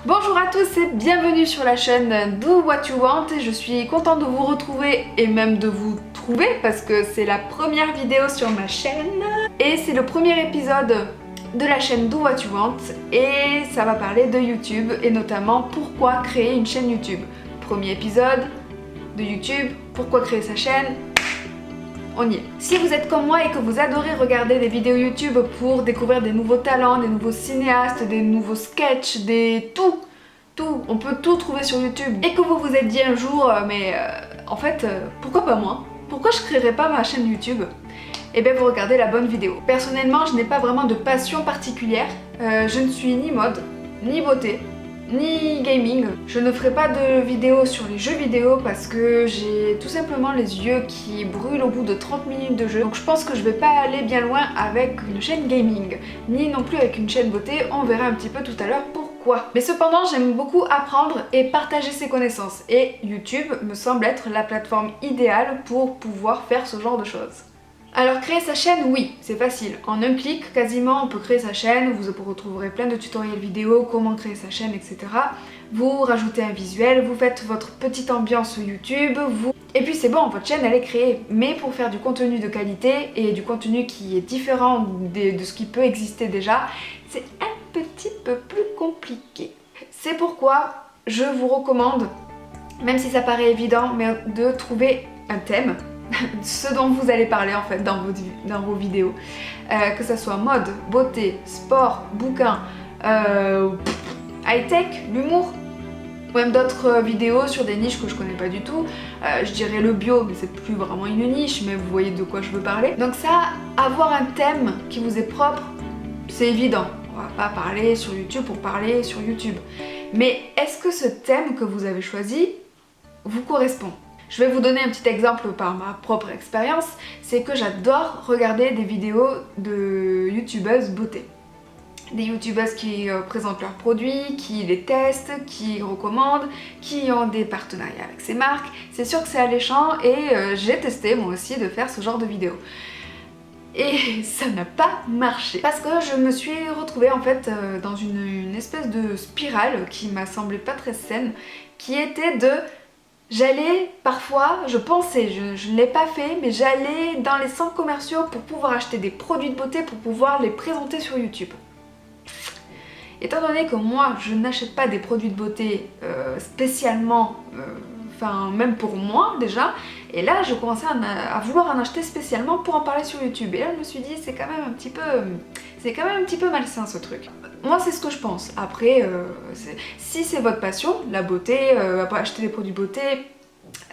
Bonjour à tous et bienvenue sur la chaîne Do What You Want. Je suis contente de vous retrouver et même de vous trouver parce que c'est la première vidéo sur ma chaîne et c'est le premier épisode de la chaîne Do What You Want et ça va parler de YouTube et notamment pourquoi créer une chaîne YouTube. Premier épisode de YouTube, pourquoi créer sa chaîne. On y est. Si vous êtes comme moi et que vous adorez regarder des vidéos YouTube pour découvrir des nouveaux talents, des nouveaux cinéastes, des nouveaux sketchs, tout, on peut tout trouver sur YouTube et que vous vous êtes dit un jour en fait pourquoi pas moi? Pourquoi je créerais pas ma chaîne YouTube? Et bien vous regardez la bonne vidéo. Personnellement je n'ai pas vraiment de passion particulière, je ne suis ni mode, ni beauté, ni gaming. Je ne ferai pas de vidéos sur les jeux vidéo parce que j'ai tout simplement les yeux qui brûlent au bout de 30 minutes de jeu. Donc je pense que je vais pas aller bien loin avec une chaîne gaming, ni non plus avec une chaîne beauté, on verra un petit peu tout à l'heure pourquoi. Mais cependant j'aime beaucoup apprendre et partager ses connaissances et YouTube me semble être la plateforme idéale pour pouvoir faire ce genre de choses. Alors créer sa chaîne, oui, c'est facile. En un clic, quasiment, on peut créer sa chaîne, vous retrouverez plein de tutoriels vidéo, comment créer sa chaîne, etc. Vous rajoutez un visuel, vous faites votre petite ambiance YouTube, et puis c'est bon, votre chaîne elle est créée. Mais pour faire du contenu de qualité et du contenu qui est différent de ce qui peut exister déjà, c'est un petit peu plus compliqué. C'est pourquoi je vous recommande, même si ça paraît évident, mais de trouver un thème. Ce dont vous allez parler en fait dans vos vidéos, que ça soit mode, beauté, sport, bouquin, high-tech, l'humour, ou même d'autres vidéos sur des niches que je connais pas du tout. Je dirais le bio, mais c'est plus vraiment une niche, mais vous voyez de quoi je veux parler. Donc ça, avoir un thème qui vous est propre, c'est évident. On va pas parler sur YouTube pour parler sur YouTube. Mais est-ce que ce thème que vous avez choisi vous correspond ? Je vais vous donner un petit exemple par ma propre expérience, c'est que j'adore regarder des vidéos de youtubeuses beauté. Des youtubeuses qui présentent leurs produits, qui les testent, qui recommandent, qui ont des partenariats avec ces marques. C'est sûr que c'est alléchant et j'ai testé moi aussi de faire ce genre de vidéos. Et ça n'a pas marché parce que je me suis retrouvée en fait dans une espèce de spirale qui m'a semblé pas très saine, qui était de... J'allais parfois, je pensais, je ne l'ai pas fait, mais j'allais dans les centres commerciaux pour pouvoir acheter des produits de beauté pour pouvoir les présenter sur YouTube. Étant donné que moi je n'achète pas des produits de beauté spécialement, enfin même pour moi déjà, et là je commençais à vouloir en acheter spécialement pour en parler sur YouTube. Et là je me suis dit c'est quand même un petit peu malsain ce truc. Moi c'est ce que je pense. Après, si c'est votre passion, la beauté, acheter des produits beauté,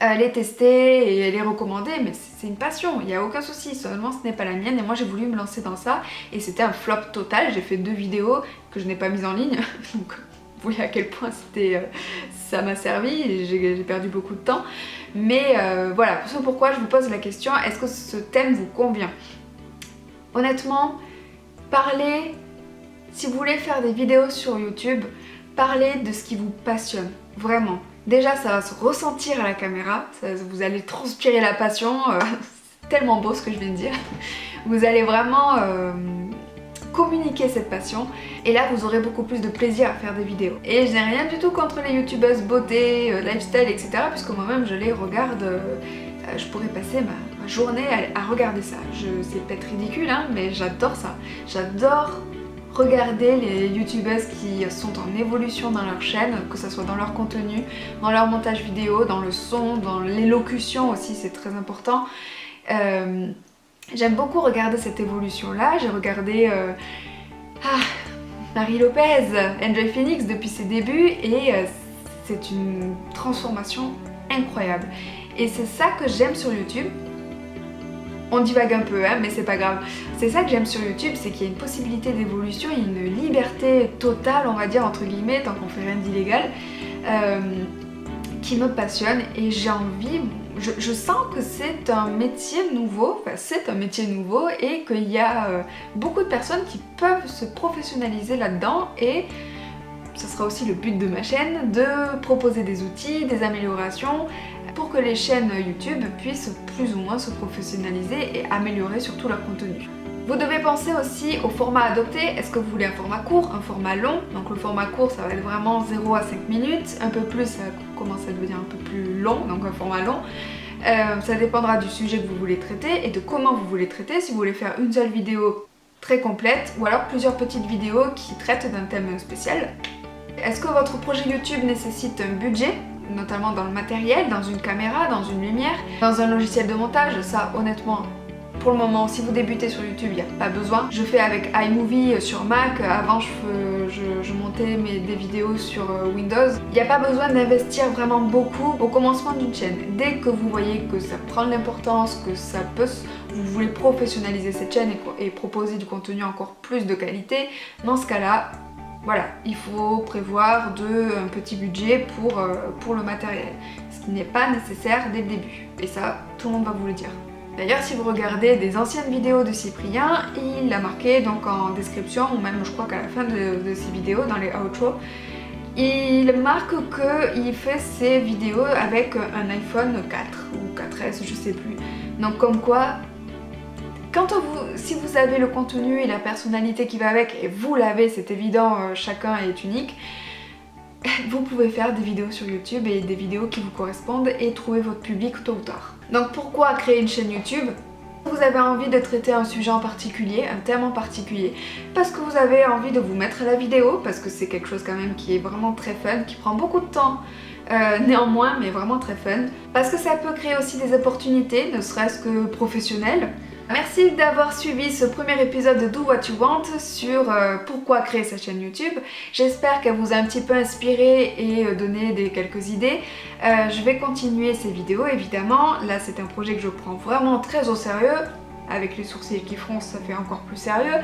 les tester et les recommander, mais c'est une passion, il n'y a aucun souci, seulement ce n'est pas la mienne et moi j'ai voulu me lancer dans ça et c'était un flop total. J'ai fait 2 vidéos que je n'ai pas mises en ligne, donc vous voyez à quel point ça m'a servi et j'ai perdu beaucoup de temps. Mais voilà, c'est pourquoi je vous pose la question, est-ce que ce thème vous convient? Honnêtement, parlez, si vous voulez faire des vidéos sur YouTube, parlez de ce qui vous passionne, vraiment. Déjà ça va se ressentir à la caméra, vous allez transpirer la passion, c'est tellement beau ce que je viens de dire. Vous allez vraiment communiquer cette passion et là vous aurez beaucoup plus de plaisir à faire des vidéos. Et je n'ai rien du tout contre les youtubeuses beauté, lifestyle, etc. puisque moi-même je les regarde, je pourrais passer ma journée à regarder ça. C'est peut-être ridicule hein, mais j'adore ça. J'adore regarder les youtubeuses qui sont en évolution dans leur chaîne, que ce soit dans leur contenu, dans leur montage vidéo, dans le son, dans l'élocution aussi, c'est très important. J'aime beaucoup regarder cette évolution là. J'ai regardé Marie Lopez, Enjoy Phoenix depuis ses débuts et c'est une transformation incroyable. Et c'est ça que j'aime sur YouTube. On divague un peu, hein, mais c'est pas grave. C'est ça que j'aime sur YouTube, c'est qu'il y a une possibilité d'évolution, il y a une liberté totale, on va dire, entre guillemets, tant qu'on fait rien d'illégal, qui me passionne et j'ai envie, je sens que c'est un métier nouveau, et qu'il y a beaucoup de personnes qui peuvent se professionnaliser là-dedans et ce sera aussi le but de ma chaîne, de proposer des outils, des améliorations, pour que les chaînes YouTube puissent plus ou moins se professionnaliser et améliorer surtout leur contenu. Vous devez penser aussi au format adopté. Est-ce que vous voulez un format court, un format long? Donc le format court, ça va être vraiment 0 à 5 minutes. Un peu plus, ça commence à devenir un peu plus long, donc un format long. Ça dépendra du sujet que vous voulez traiter et de comment vous voulez traiter. Si vous voulez faire une seule vidéo très complète ou alors plusieurs petites vidéos qui traitent d'un thème spécial. Est-ce que votre projet YouTube nécessite un budget, notamment dans le matériel, dans une caméra, dans une lumière, dans un logiciel de montage? Ça, honnêtement, pour le moment, si vous débutez sur YouTube, il n'y a pas besoin. Je fais avec iMovie sur Mac. Avant, je montais des vidéos sur Windows. Il n'y a pas besoin d'investir vraiment beaucoup au commencement d'une chaîne. Dès que vous voyez que ça prend de l'importance, que ça peut, vous voulez professionnaliser cette chaîne et proposer du contenu encore plus de qualité, dans ce cas-là, voilà, il faut prévoir un petit budget pour le matériel, ce qui n'est pas nécessaire dès le début. Et ça, tout le monde va vous le dire. D'ailleurs, si vous regardez des anciennes vidéos de Cyprien, il a marqué donc en description, ou même je crois qu'à la fin de ses vidéos, dans les outros, il marque qu'il fait ses vidéos avec un iPhone 4 ou 4S, je sais plus. Donc comme quoi, si vous avez le contenu et la personnalité qui va avec, et vous l'avez, c'est évident, chacun est unique, vous pouvez faire des vidéos sur YouTube et des vidéos qui vous correspondent et trouver votre public tôt ou tard. Donc pourquoi créer une chaîne YouTube? Vous avez envie de traiter un sujet en particulier, un thème en particulier, parce que vous avez envie de vous mettre à la vidéo, parce que c'est quelque chose quand même qui est vraiment très fun, qui prend beaucoup de temps néanmoins, mais vraiment très fun, parce que ça peut créer aussi des opportunités, ne serait-ce que professionnelles. Merci d'avoir suivi ce premier épisode de Do What You Want sur pourquoi créer sa chaîne YouTube. J'espère qu'elle vous a un petit peu inspiré et donné quelques idées. Je vais continuer ces vidéos évidemment. Là c'est un projet que je prends vraiment très au sérieux. Avec les sourcils qui froncent, ça fait encore plus sérieux.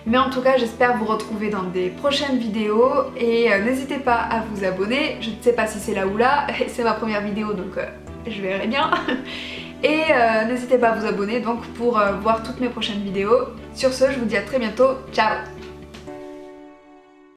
Mais en tout cas, j'espère vous retrouver dans des prochaines vidéos. Et n'hésitez pas à vous abonner. Je ne sais pas si c'est là ou là. C'est ma première vidéo, donc je verrai bien. Et n'hésitez pas à vous abonner donc pour voir toutes mes prochaines vidéos. Sur ce, je vous dis à très bientôt. Ciao!